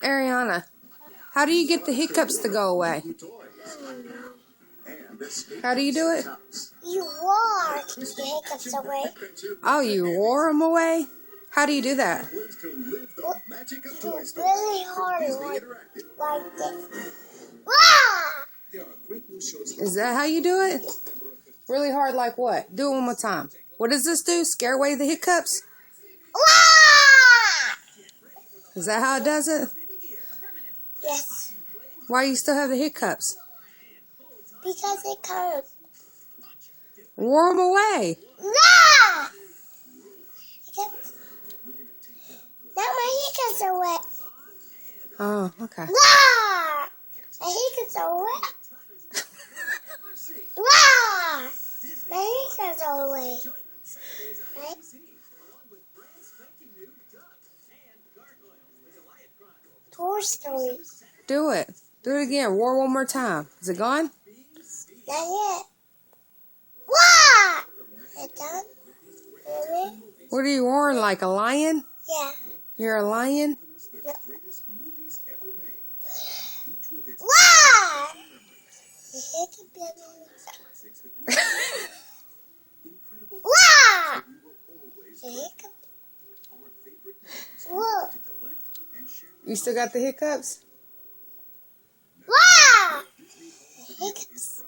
Ayrianna, how do you get the hiccups to go away? How do you do it? You roar to get the hiccups away. Oh, you roar them away? How do you do that? Really hard like this. Roar! Is that how you do it? Really hard like what? Do it one more time. What does this do? Scare away the hiccups? Roar! Is that how it does it? Yes. Why do you still have the hiccups? Because it hurts. Roar them away. No! Now my hiccups are wet. Oh, okay. Roar! My hiccups are wet. Roar! My hiccups are wet. Right? Toy Story. Do it. Do it again. Roar one more time. Is it gone? Not yet. Roar! It done? Really? What are you roaring like? A lion? Yeah. You're a lion? No. Roar! The hiccup Roar! The hiccup. Whoa. You still got the hiccups? Roar! The hiccups.